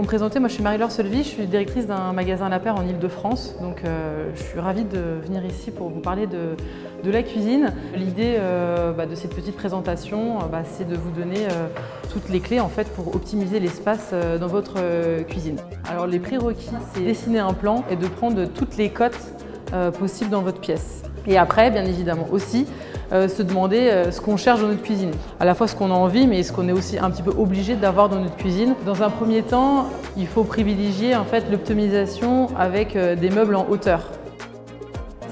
me présenter, moi je suis Marie-Laure Solvy, je suis directrice d'un magasin La Paire en Ile-de-France. Donc je suis ravie de venir ici pour vous parler de la cuisine. L'idée de cette petite présentation, c'est de vous donner toutes les clés en fait, pour optimiser l'espace dans votre cuisine. Alors les prérequis, c'est dessiner un plan et de prendre toutes les cotes possibles dans votre pièce. Et après, bien évidemment aussi, se demander ce qu'on cherche dans notre cuisine. À la fois ce qu'on a envie, mais ce qu'on est aussi un petit peu obligé d'avoir dans notre cuisine. Dans un premier temps, il faut privilégier en fait, l'optimisation avec des meubles en hauteur.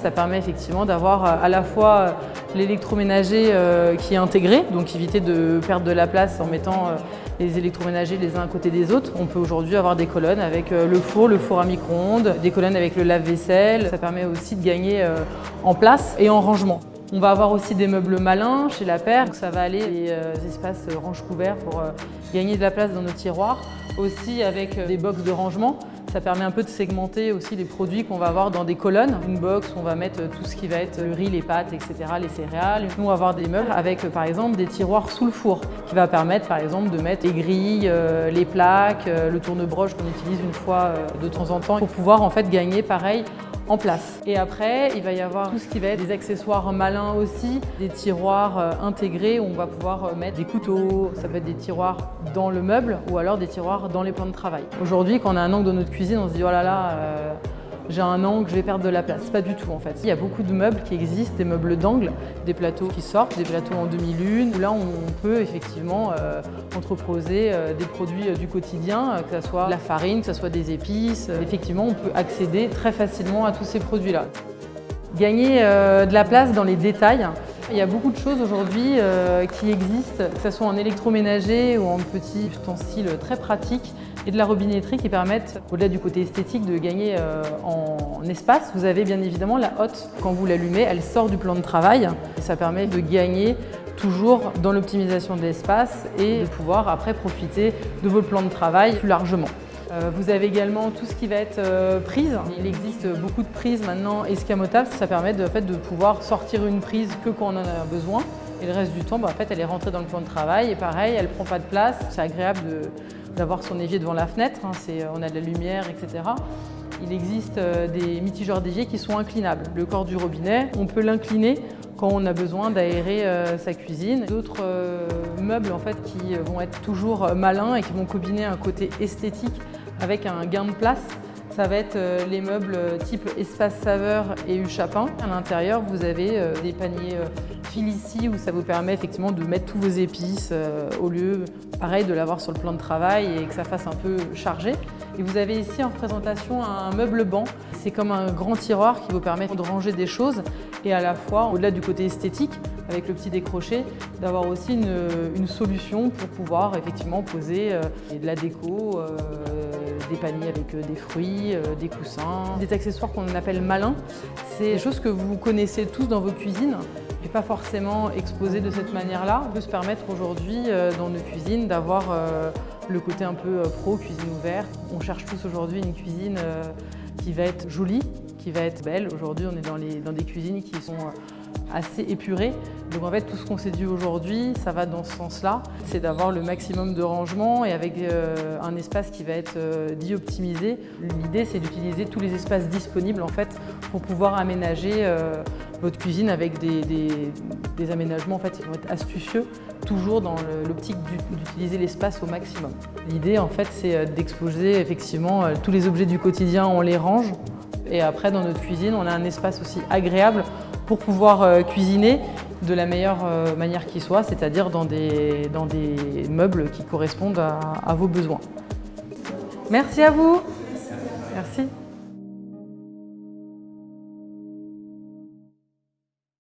Ça permet effectivement d'avoir à la fois l'électroménager qui est intégré, donc éviter de perdre de la place en mettant les électroménagers les uns à côté des autres. On peut aujourd'hui avoir des colonnes avec le four à micro-ondes, des colonnes avec le lave-vaisselle. Ça permet aussi de gagner en place et en rangement. On va avoir aussi des meubles malins chez La Paire, donc ça va aller les espaces range-couverts pour gagner de la place dans nos tiroirs. Aussi avec des box de rangement, ça permet un peu de segmenter aussi les produits qu'on va avoir dans des colonnes. Une box où on va mettre tout ce qui va être le riz, les pâtes, etc., les céréales. Nous on va avoir des meubles avec par exemple des tiroirs sous le four qui va permettre par exemple de mettre les grilles, les plaques, le tourne-broche qu'on utilise une fois de temps en temps pour pouvoir en fait gagner pareil en place. Et après, il va y avoir tout ce qui va être des accessoires malins aussi, des tiroirs intégrés où on va pouvoir mettre des couteaux, ça peut être des tiroirs dans le meuble ou alors des tiroirs dans les plans de travail. Aujourd'hui, quand on a un angle dans notre cuisine, on se dit oh là là, j'ai un angle, je vais perdre de la place. Pas du tout en fait. Il y a beaucoup de meubles qui existent, des meubles d'angle, des plateaux qui sortent, des plateaux en demi-lune, où là on peut effectivement entreposer des produits du quotidien, que ce soit de la farine, que ce soit des épices. Effectivement, on peut accéder très facilement à tous ces produits-là. Gagner de la place dans les détails. Il y a beaucoup de choses aujourd'hui qui existent, que ce soit en électroménager ou en petits ustensiles très pratiques et de la robinetterie qui permettent, au-delà du côté esthétique, de gagner en espace. Vous avez bien évidemment la hotte. Quand vous l'allumez, elle sort du plan de travail et ça permet de gagner toujours dans l'optimisation de l'espace et de pouvoir après profiter de votre plan de travail plus largement. Vous avez également tout ce qui va être prise. Il existe beaucoup de prises maintenant escamotables. Ça permet de pouvoir sortir une prise que quand on en a besoin. Et le reste du temps, en fait, elle est rentrée dans le plan de travail. Et pareil, elle ne prend pas de place. C'est agréable d'avoir son évier devant la fenêtre. On a de la lumière, etc. Il existe des mitigeurs d'évier qui sont inclinables. Le corps du robinet, on peut l'incliner quand on a besoin d'aérer sa cuisine. D'autres meubles en fait, qui vont être toujours malins et qui vont combiner un côté esthétique avec un gain de place. Ça va être les meubles type espace saveur et U-Chapin. À l'intérieur, vous avez des paniers Filici où ça vous permet effectivement de mettre tous vos épices au lieu, pareil, de l'avoir sur le plan de travail et que ça fasse un peu chargé. Et vous avez ici en présentation un meuble banc. C'est comme un grand tiroir qui vous permet de ranger des choses et à la fois, au-delà du côté esthétique, avec le petit décroché, d'avoir aussi une solution pour pouvoir effectivement poser de la déco, des paniers avec des fruits, des coussins, des accessoires qu'on appelle malins. C'est des choses que vous connaissez tous dans vos cuisines, mais pas forcément exposées de cette manière-là. On peut se permettre aujourd'hui dans nos cuisines d'avoir le côté un peu pro, cuisine ouverte. On cherche tous aujourd'hui une cuisine qui va être jolie, qui va être belle. Aujourd'hui, on est dans des cuisines qui sont assez épurées. Donc en fait, tout ce qu'on s'est dit aujourd'hui, ça va dans ce sens-là. C'est d'avoir le maximum de rangement et avec un espace qui va être dit optimisé. L'idée, c'est d'utiliser tous les espaces disponibles en fait, pour pouvoir aménager votre cuisine avec des aménagements en fait, qui vont être astucieux, toujours dans l'optique d'utiliser l'espace au maximum. L'idée, en fait, c'est d'exposer effectivement tous les objets du quotidien, on les range. Et après, dans notre cuisine, on a un espace aussi agréable pour pouvoir cuisiner de la meilleure manière qui soit, c'est-à-dire dans des meubles qui correspondent à vos besoins. Merci à vous. Merci.